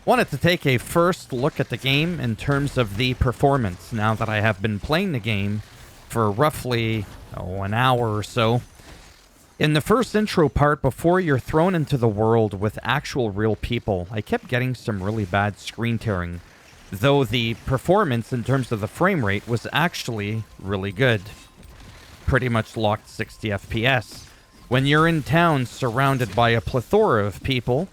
Wanted to take a first look at the game in terms of the performance now that I have been playing the game for roughly an hour or so. In the first intro part, before you're thrown into the world with actual real people, I kept getting some really bad screen tearing, though the performance in terms of the frame rate was actually really good. Pretty much locked 60 FPS. When you're in town surrounded by a plethora of people,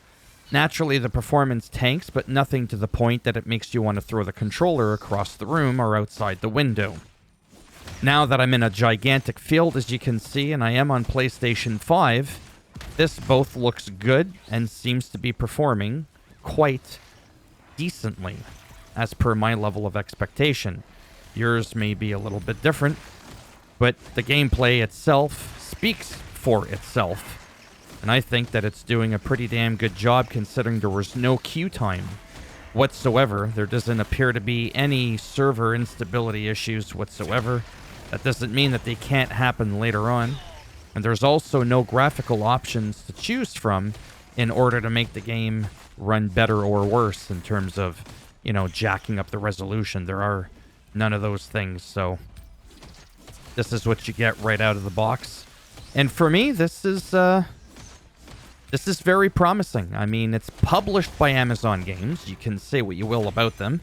naturally the performance tanks, but nothing to the point that it makes you want to throw the controller across the room or outside the window. Now that I'm in a gigantic field, as you can see, and I am on PlayStation 5, this both looks good and seems to be performing quite decently, as per my level of expectation. Yours may be a little bit different, but the gameplay itself speaks for itself. And I think that it's doing a pretty damn good job considering there was no queue time whatsoever. There doesn't appear to be any server instability issues whatsoever. That doesn't mean that they can't happen later on. And there's also no graphical options to choose from in order to make the game run better or worse in terms of, jacking up the resolution. There are none of those things, so this is what you get right out of the box. And for me, this is very promising. I mean, it's published by Amazon Games. You can say what you will about them.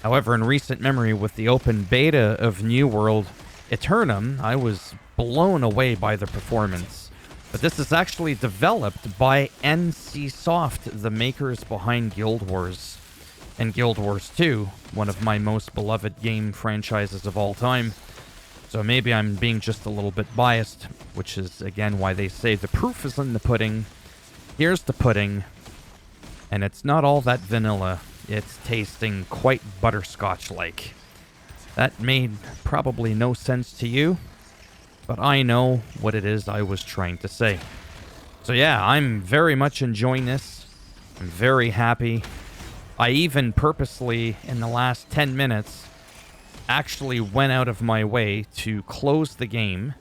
However, in recent memory, with the open beta of New World Eternum, I was blown away by the performance. But this is actually developed by NC Soft, the makers behind Guild Wars. And Guild Wars 2, one of my most beloved game franchises of all time. So maybe I'm being just a little bit biased, which is, again, why they say the proof is in the pudding. Here's the pudding, and it's not all that vanilla. It's tasting quite butterscotch-like. That made probably no sense to you, but I know what it is I was trying to say. So yeah, I'm very much enjoying this. I'm very happy. I even purposely, in the last 10 minutes, actually went out of my way to close the game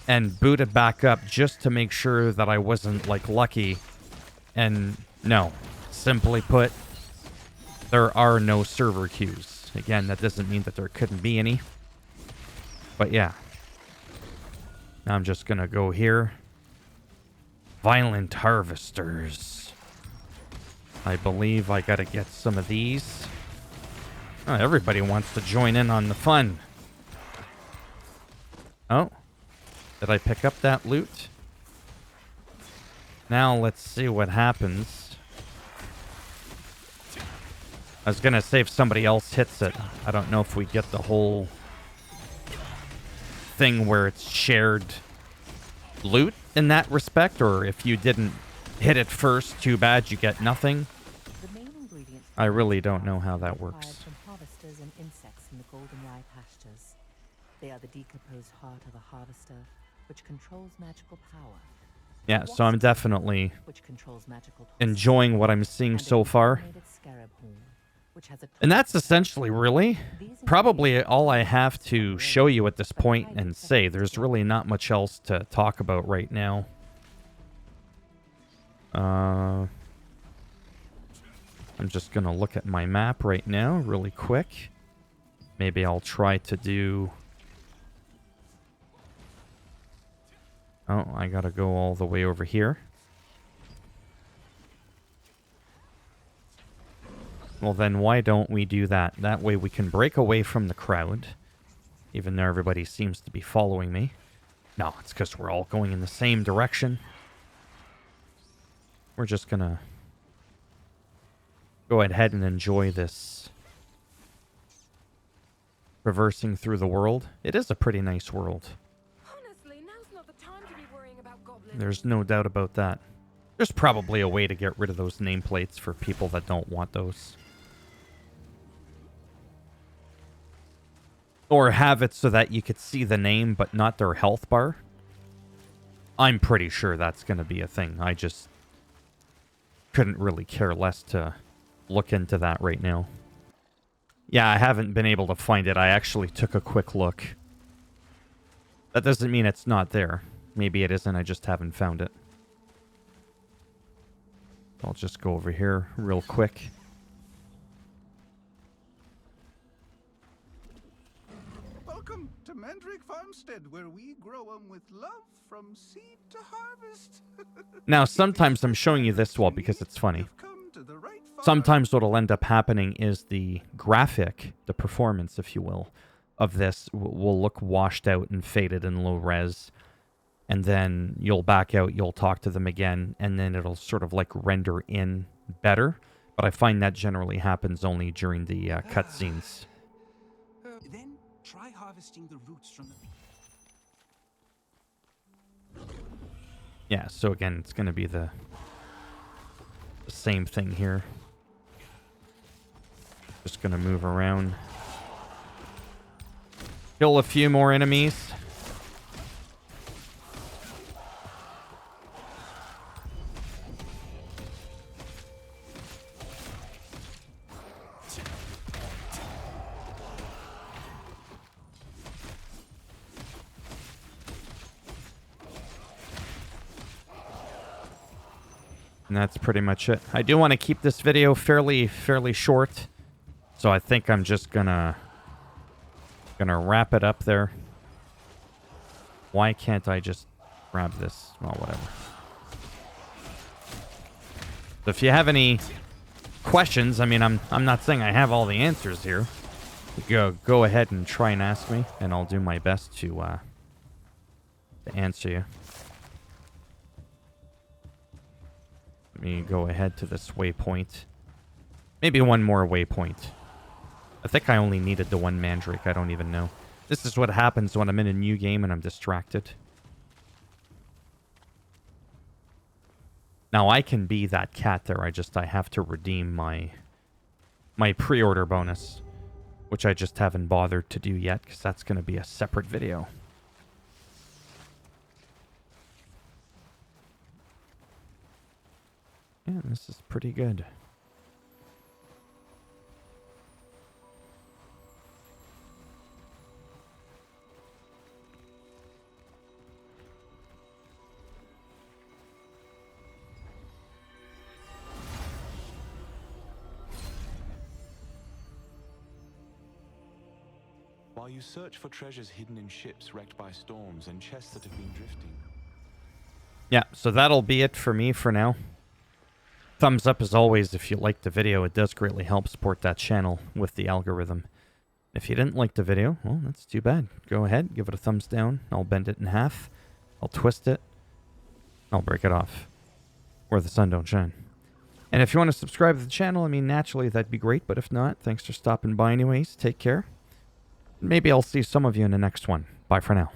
and boot it back up just to make sure that I wasn't, lucky. And no, simply put, there are no server queues. Again, that doesn't mean that there couldn't be any. But yeah. Now I'm just gonna go here. Violent Harvesters. I believe I gotta get some of these. Oh, everybody wants to join in on the fun. Oh. Did I pick up that loot? Now let's see what happens. I was gonna say if somebody else hits it. I don't know if we get the whole thing where it's shared loot in that respect, or if you didn't hit it first, too bad, you get nothing. I really don't know how that works. From harvesters and insects in the goldenrye pastures. They are the decomposed heart of a harvester, which controls magical power. Yeah, so I'm definitely enjoying what I'm seeing so far. And that's essentially really probably all I have to show you at this point and say. There's really not much else to talk about right now. I'm just going to look at my map right now really quick. Maybe I'll try to do... Oh, I gotta go all the way over here. Well, then why don't we do that? That way we can break away from the crowd. Even though everybody seems to be following me. No, it's because we're all going in the same direction. We're just gonna go ahead and enjoy this traversing through the world. It is a pretty nice world. There's no doubt about that. There's probably a way to get rid of those nameplates for people that don't want those. Or have it so that you could see the name but not their health bar. I'm pretty sure that's going to be a thing. I just couldn't really care less to look into that right now. Yeah, I haven't been able to find it. I actually took a quick look. That doesn't mean it's not there. Maybe it isn't, I just haven't found it. I'll just go over here real quick. Mandrake Farmstead, where we grow 'em with love from seed to harvest. Now, sometimes I'm showing you this wall because it's funny. You've come to the right farm. Sometimes what'll end up happening is the graphic, the performance, if you will, of this will look washed out and faded in low res. And then you'll back out, you'll talk to them again, and then it'll sort of like render in better. But I find that generally happens only during the cutscenes. Then try harvesting the roots from the... Yeah, so again, it's going to be the same thing here. Just going to move around. Kill a few more enemies. And that's pretty much it. I do want to keep this video fairly short. So I think I'm just gonna wrap it up there. Why can't I just grab this? Well, whatever. So if you have any questions, I mean, I'm not saying I have all the answers here. Go ahead and try and ask me, and I'll do my best to answer you. Let me go ahead to this waypoint. Maybe one more waypoint. I think I only needed the one Mandrake. I don't even know. This is what happens when I'm in a new game and I'm distracted. Now I can be that cat there. I have to redeem my pre-order bonus, which I just haven't bothered to do yet because that's going to be a separate video. Yeah, this is pretty good. While you search for treasures hidden in ships wrecked by storms and chests that have been drifting. Yeah, so that'll be it for me for now. Thumbs up as always if you liked the video. It does greatly help support that channel with the algorithm. If you didn't like the video, well, that's too bad. Go ahead, give it a thumbs down. I'll bend it in half. I'll twist it. I'll break it off. Where the sun don't shine. And if you want to subscribe to the channel, I mean, naturally, that'd be great. But if not, thanks for stopping by anyways. Take care. Maybe I'll see some of you in the next one. Bye for now.